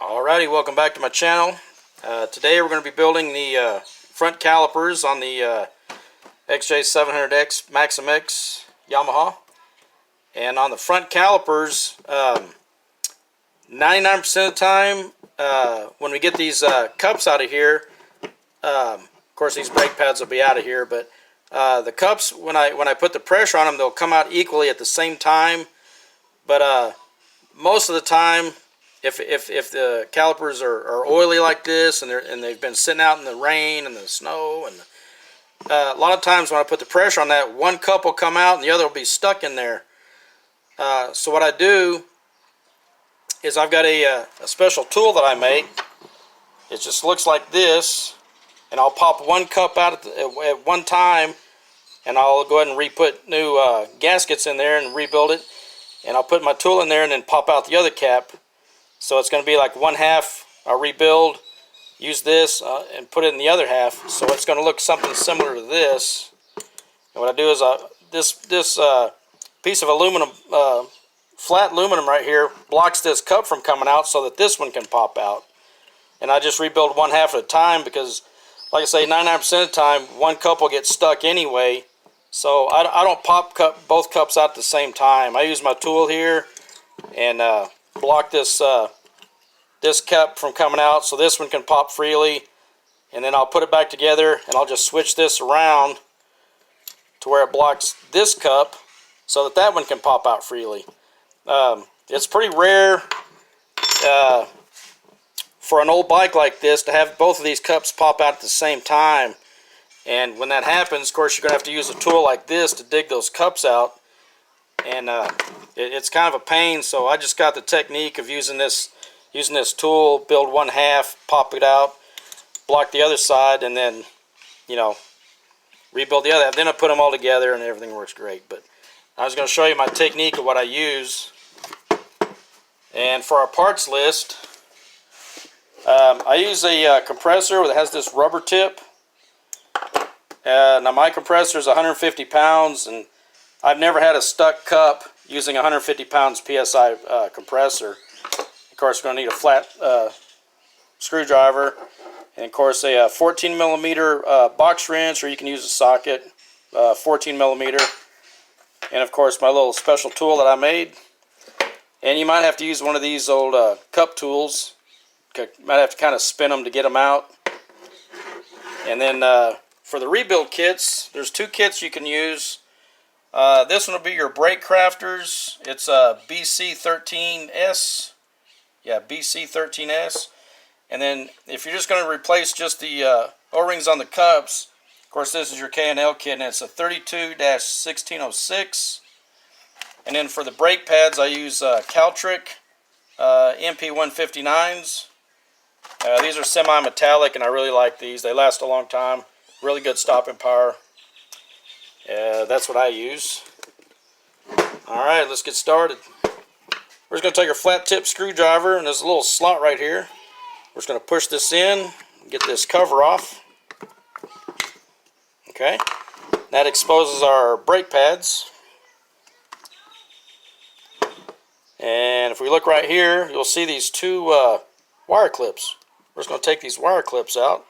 Alrighty, welcome back to my channel. Today we're going to be building the front calipers on the XJ700X Maxim X Yamaha. And on the front calipers, 99% of the time, when we get these cups out of here, of course these brake pads will be out of here, but the cups, when I put the pressure on them, they'll come out equally at the same time. But most of the time, if the calipers are oily like this and they've been sitting out in the rain and the snow, and a lot of times when I put the pressure on that, one cup will come out and the other will be stuck in there. So what I do is I've got a special tool that I make. It just looks like this, and I'll pop one cup out at one time, and I'll go ahead and re-put new gaskets in there and rebuild it, and I'll put my tool in there and then pop out the other cap. So it's going to be like one half I'll rebuild, use this, and put it in the other half. So it's going to look something similar to this. And what I do is this piece of aluminum, flat aluminum right here, blocks this cup from coming out so that this one can pop out. And I just rebuild one half at a time because, like I say, 99% of the time, one cup will get stuck anyway. So I don't pop both cups out at the same time. I use my tool here and block this cup from coming out so this one can pop freely, and then I'll put it back together and I'll just switch this around to where it blocks this cup so that that one can pop out freely. It's pretty rare for an old bike like this to have both of these cups pop out at the same time, and when that happens, of course, you're gonna have to use a tool like this to dig those cups out, and it's kind of a pain. So I just got the technique of using this tool, build one half, pop it out, block the other side, and then, you know, rebuild the other half. Then I put them all together and everything works great. But I was going to show you my technique of what I use. And for our parts list, I use a compressor that has this rubber tip. Now my compressor is 150 pounds, and I've never had a stuck cup using 150 pounds PSI compressor. Of course, we're going to need a flat screwdriver, and of course a 14 millimeter box wrench, or you can use a socket, 14 millimeter, and of course my little special tool that I made. And you might have to use one of these old cup tools. You might have to kind of spin them to get them out. And then for the rebuild kits, there's two kits you can use. This one will be your brake crafters. It's a BC13S. Yeah, BC13S. And then if you're just going to replace just the O-rings on the cups, of course this is your K&L kit, and it's a 32-1606. And then for the brake pads, I use Caltric MP159s. These are semi-metallic, and I really like these. They last a long time. Really good stopping power. That's what I use. Alright, let's get started. We're just going to take our flat tip screwdriver, and there's a little slot right here. We're just going to push this in, get this cover off. Okay, that exposes our brake pads. And if we look right here, you'll see these two wire clips. We're just going to take these wire clips out.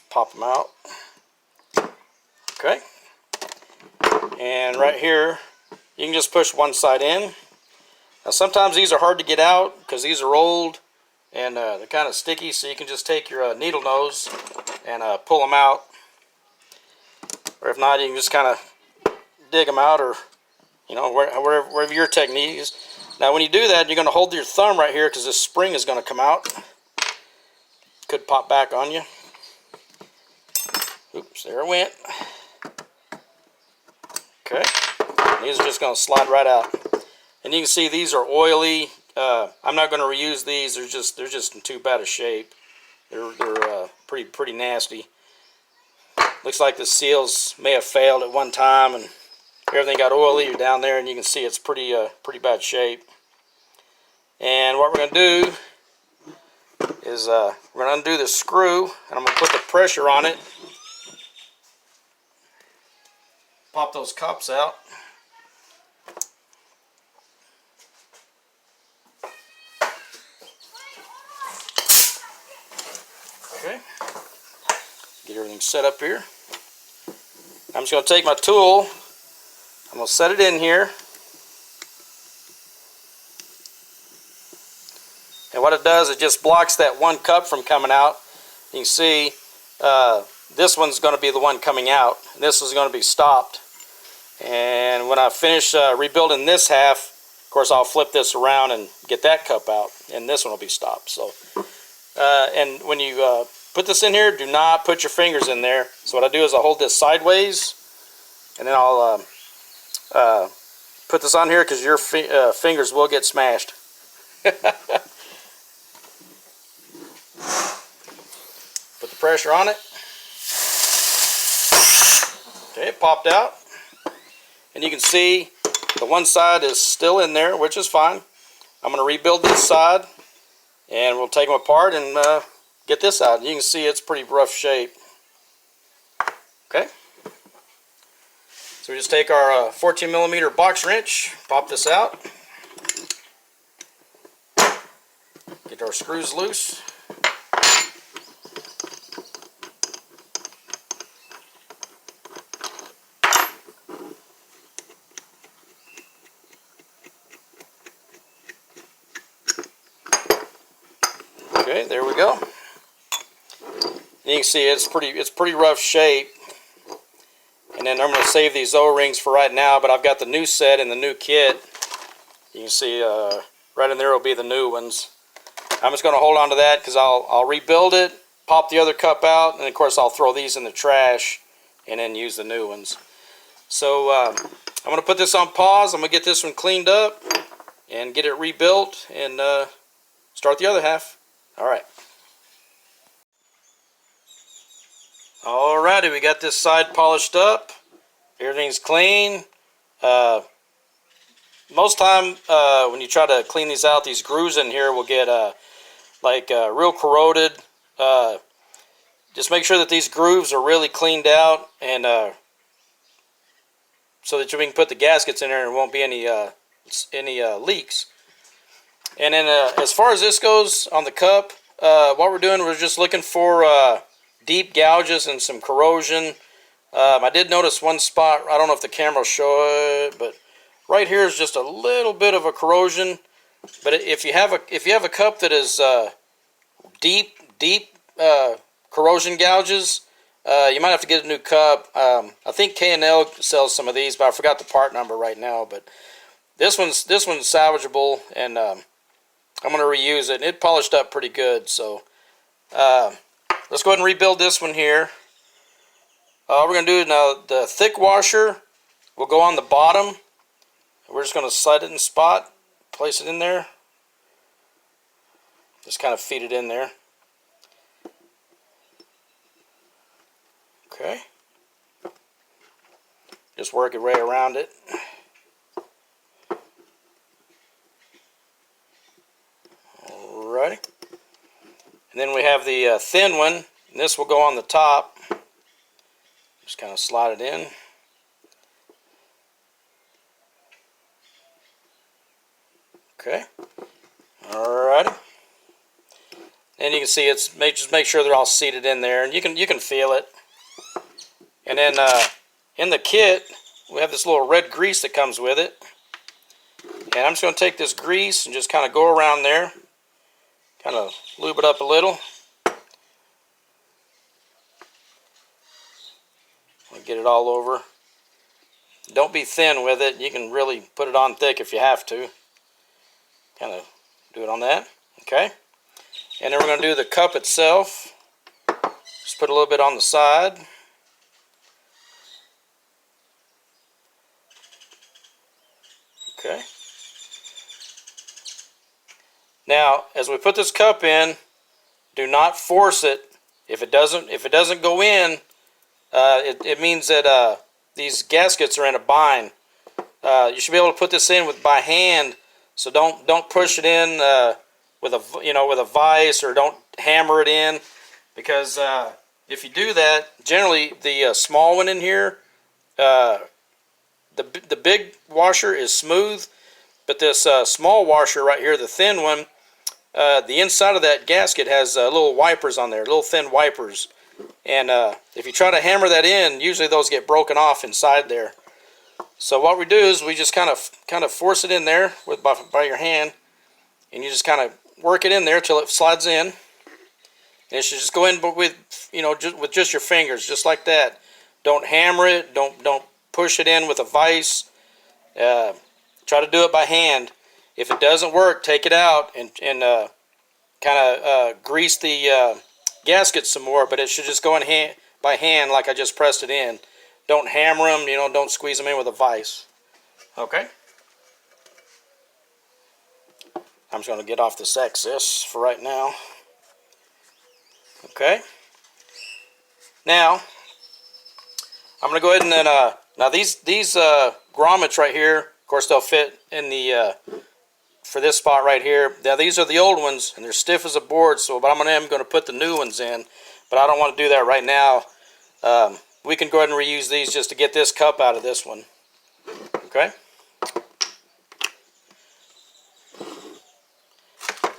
Pop them out. Okay. And right here, you can just push one side in. Now sometimes these are hard to get out because these are old and they're kind of sticky, so you can just take your needle nose and pull them out. Or if not, you can just kind of dig them out, or, you know, wherever your technique is. Now when you do that, you're going to hold your thumb right here because this spring is going to come out. Could pop back on you. Oops, there it went. Okay, these are just going to slide right out, and you can see these are oily. I'm not going to reuse these. They're just in too bad a shape. They're pretty nasty. Looks like the seals may have failed at one time, and everything got oily down there, and you can see it's pretty bad shape. And what we're going to do is we're going to undo the screw, and I'm going to put the pressure on it. pop those cups out. Okay, get everything set up here. I'm just going to take my tool, I'm going to set it in here, and what it does, it just blocks that one cup from coming out. You can see this one's going to be the one coming out, and this is going to be stopped. And when I finish rebuilding this half, of course I'll flip this around and get that cup out, and this one will be stopped. So, and when you put this in here, do not put your fingers in there. So what I do is I hold this sideways, and then I'll put this on here because your fingers will get smashed. Put the pressure on it. Okay, it popped out. And you can see the one side is still in there, which is fine. I'm going to rebuild this side, and we'll take them apart and get this out. You can see it's pretty rough shape. Okay. So we just take our 14mm box wrench, pop this out, get our screws loose. Okay, there we go. And you can see it's pretty rough shape. And then I'm going to save these O-rings for right now, but I've got the new set in the new kit. You can see right in there will be the new ones. I'm just going to hold on to that because I'll rebuild it, pop the other cup out, and of course I'll throw these in the trash and then use the new ones. So I'm going to put this on pause. I'm going to get this one cleaned up and get it rebuilt and start the other half. Alright. Alrighty, we got this side polished up. Everything's clean. Most time when you try to clean these out, these grooves in here will get real corroded. Just make sure that these grooves are really cleaned out, and so that you can put the gaskets in there and there won't be any leaks. And then as far as this goes on the cup, what we're doing, we're just looking for deep gouges and some corrosion. I did notice one spot, I don't know if the camera will show it, but right here is just a little bit of a corrosion. But if you have a cup that is deep corrosion gouges, you might have to get a new cup. I think K&L sells some of these, but I forgot the part number right now. But this one's salvageable, and I'm going to reuse it. It polished up pretty good, so let's go ahead and rebuild this one here. We're going to do now the thick washer will go on the bottom. We're just going to slide it in spot, place it in there. Just kind of feed it in there. Okay. Just work it right around it. Alrighty. And then we have the thin one, and this will go on the top. Just kind of slide it in. Okay. Alrighty. And you can see just make sure they're all seated in there, and you can feel it. And then in the kit we have this little red grease that comes with it. And I'm just going to take this grease and just kind of go around there, kind of lube it up a little. Get it all over. Don't be thin with it. You can really put it on thick if you have to. Kind of do it on that. Okay. And then we're going to do the cup itself. Just put a little bit on the side. Okay. Now, as we put this cup in, do not force it. If it doesn't go in, it means that these gaskets are in a bind. You should be able to put this in by hand, so don't push it in with a vise, or don't hammer it in, because if you do that, generally the small one in here the big washer is smooth, but this small washer right here, the thin one, the inside of that gasket has little wipers on there, little thin wipers. And if you try to hammer that in, usually those get broken off inside there. So what we do is we just kind of force it in there with by your hand, and you just kind of work it in there till it slides in. And it should just go in with, you know, with just your fingers, just like that. Don't hammer it. Don't push it in with a vise. Try to do it by hand. If it doesn't work, take it out and kind of grease the gasket some more. But it should just go in by hand, like I just pressed it in. Don't hammer them. You know, don't squeeze them in with a vise. Okay. I'm just going to get off this excess for right now. Okay. Now, I'm going to go ahead and then, now these grommets right here, of course they'll fit in the, for this spot right here. Now these are the old ones, and they're stiff as a board, so but I'm going to put the new ones in, but I don't want to do that right now. We can go ahead and reuse these just to get this cup out of this one. Okay.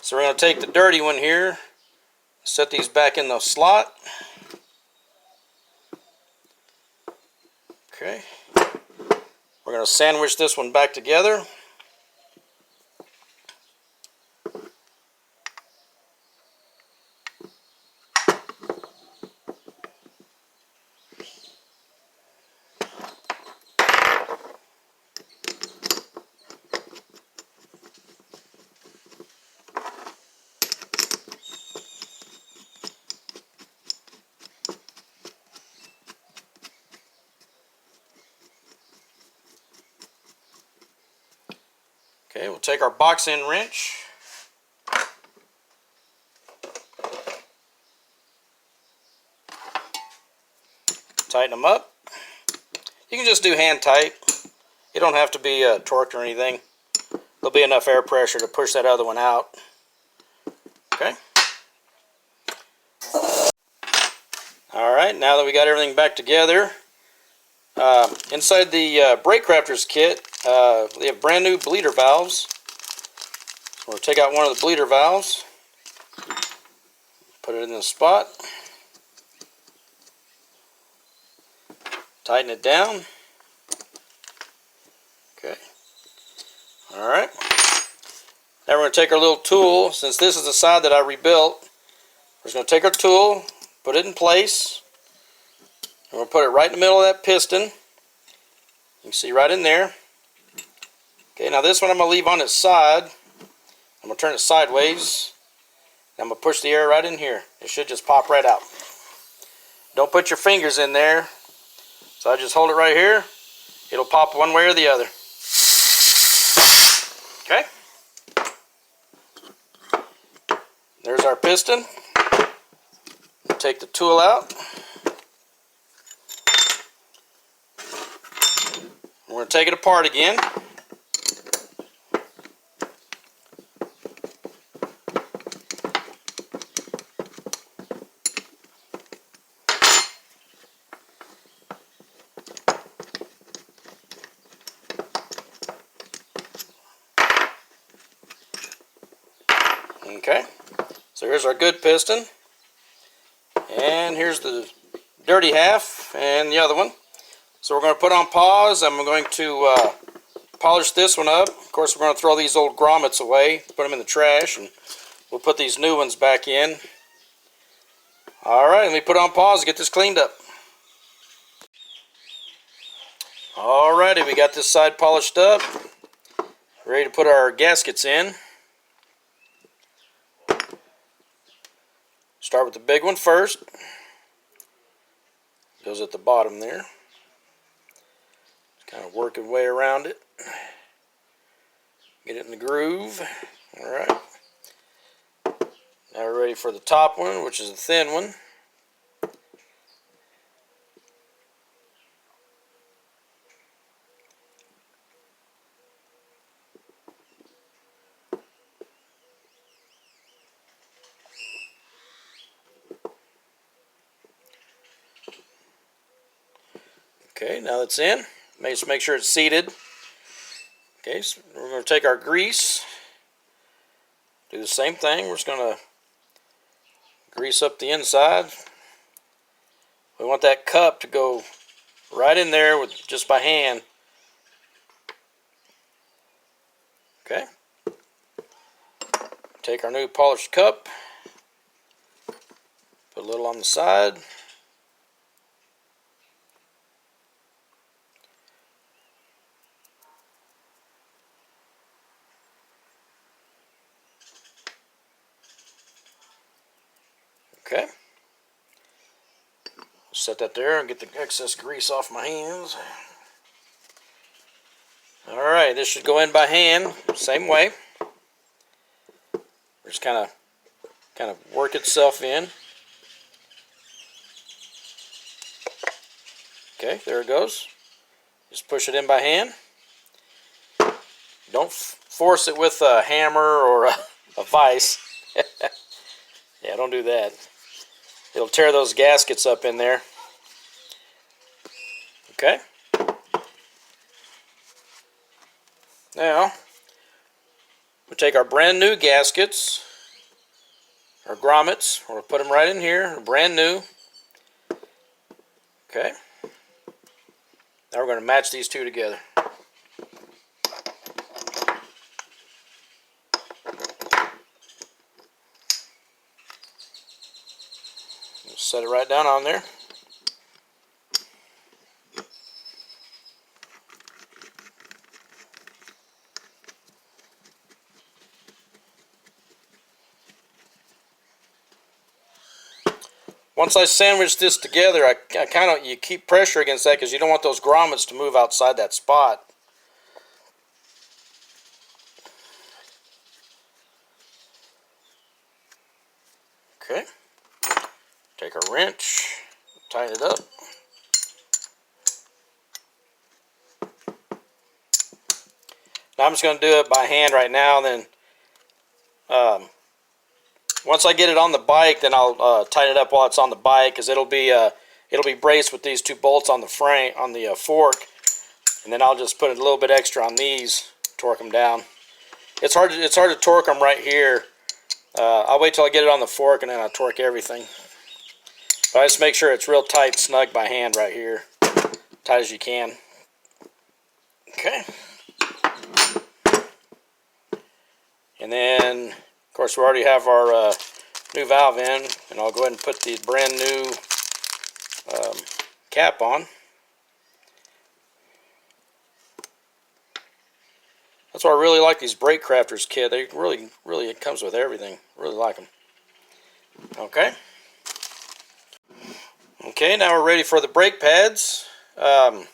So we're going to take the dirty one here, set these back in the slot. Okay. We're going to sandwich this one back together. Okay, we'll take our box end wrench. Tighten them up. You can just do hand tight. You don't have to be torqued or anything. There'll be enough air pressure to push that other one out. Okay. Alright, now that we got everything back together, inside the brake crafters kit, they have brand new bleeder valves. So we'll take out one of the bleeder valves, put it in the spot, tighten it down. Okay. Alright. Now we're going to take our little tool. Since this is the side that I rebuilt, we're just going to take our tool, put it in place, and we'll put it right in the middle of that piston. You can see right in there. Okay, now this one I'm going to leave on its side. I'm going to turn it sideways. And I'm going to push the air right in here. It should just pop right out. Don't put your fingers in there. So I just hold it right here. It'll pop one way or the other. Okay. There's our piston. Take the tool out. We're going to take it apart again. Okay, so here's our good piston, and here's the dirty half and the other one. So we're going to put on pause. I'm going to polish this one up. Of course, we're going to throw these old grommets away, put them in the trash, and we'll put these new ones back in. Alright, let me put on pause and get this cleaned up. Alrighty, we got this side polished up, ready to put our gaskets in. Start with the big one first. Goes at the bottom there. Just kind of work your way around it. Get it in the groove. Alright. Now we're ready for the top one, which is the thin one. Okay, now that's in. Make sure it's seated. Okay, so we're going to take our grease, do the same thing. We're just going to grease up the inside. We want that cup to go right in there with just by hand. Okay. Take our new polished cup, put a little on the side. Okay. Set that there and get the excess grease off my hands. Alright, this should go in by hand, same way. Just kind of work itself in. Okay, there it goes. Just push it in by hand. Don't force it with a hammer or a vise. Yeah, don't do that. It'll tear those gaskets up in there. Okay. Now, we'll take our brand new gaskets, our grommets, we'll put them right in here, brand new. Okay. Now we're going to match these two together. Set it right down on there. Once I sandwich this together, you keep pressure against that because you don't want those grommets to move outside that spot. Okay. Take a wrench, tighten it up. Now I'm just going to do it by hand right now. Then once I get it on the bike, then I'll tighten it up while it's on the bike, because it'll be braced with these two bolts on the frame, on the fork, and then I'll just put a little bit extra on these, torque them down. It's hard to torque them right here. I'll wait till I get it on the fork and then I'll torque everything. But I just make sure it's real tight, snug by hand right here, tight as you can. Okay. And then, of course, we already have our new valve in, and I'll go ahead and put the brand new cap on. That's why I really like these brake crafters kit. They really, it comes with everything. Really like them. Okay. Okay, now we're ready for the brake pads. We'll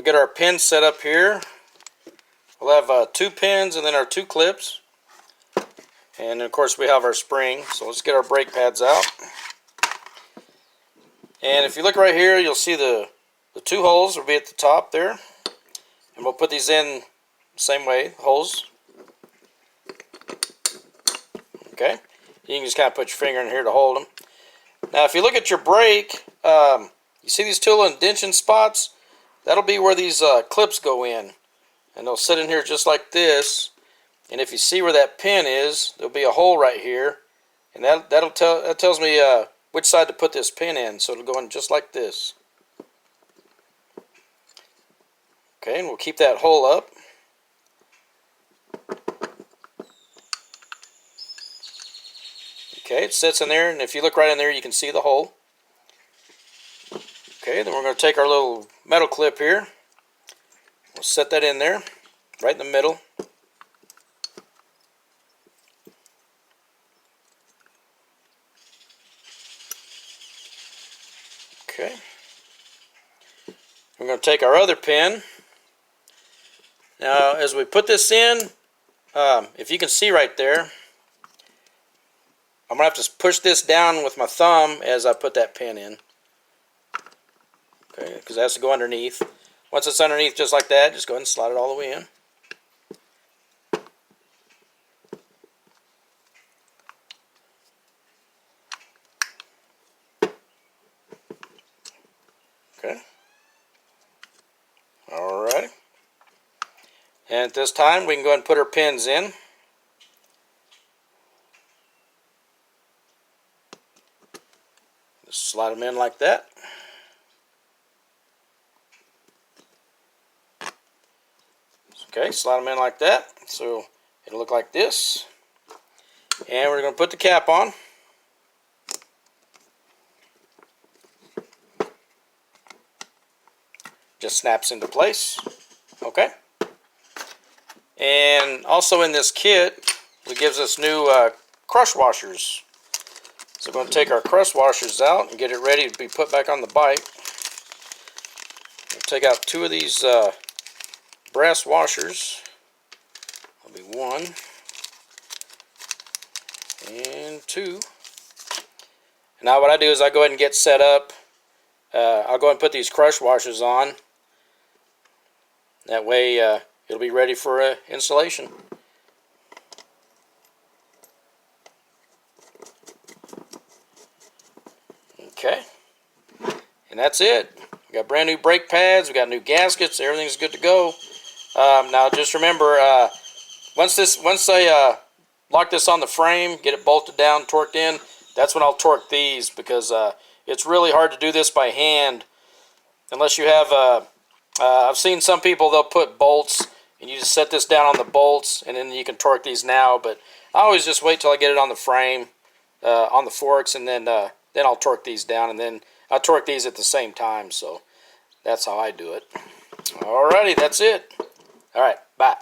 get our pins set up here. We'll have 2 pins and then our 2 clips. And of course we have our spring. So let's get our brake pads out. And if you look right here, you'll see the 2 holes will be at the top there. And we'll put these in the same way, holes. Okay. You can just kind of put your finger in here to hold them. Now if you look at your brake, you see these 2 little indention spots? That'll be where these clips go in. And they'll sit in here just like this. And if you see where that pin is, there'll be a hole right here. And that tells me which side to put this pin in. So it'll go in just like this. Okay, and we'll keep that hole up. Okay, it sits in there, and if you look right in there, you can see the hole. Okay, then we're going to take our little metal clip here. We'll set that in there, right in the middle. Okay. We're going to take our other pin. Now, as we put this in, if you can see right there, I'm going to have to push this down with my thumb as I put that pin in. Okay, because it has to go underneath. Once it's underneath just like that, just go ahead and slide it all the way in. Okay. And at this time, we can go ahead and put our pins in. Just slide them in like that. Okay, slide them in like that. So it'll look like this. And we're going to put the cap on. Just snaps into place. Okay. And also in this kit, it gives us new crush washers. So we're going to take our crush washers out and get it ready to be put back on the bike. We'll take out two of these brass washers. That'll be 1 and 2. And now what I do is I go ahead and get set up. I'll go ahead and put these crush washers on. That way it'll be ready for installation. Okay, and that's it. We got brand new brake pads, we got new gaskets, everything's good to go. Now just remember, once I lock this on the frame, get it bolted down, torqued in, that's when I'll torque these, because it's really hard to do this by hand unless you have I've seen some people, they'll put bolts and you just set this down on the bolts and then you can torque these now, but I always just wait till I get it on the frame, on the forks, and then I'll torque these down, and then I'll torque these at the same time. So that's how I do it. Alrighty, that's it. Alright, bye.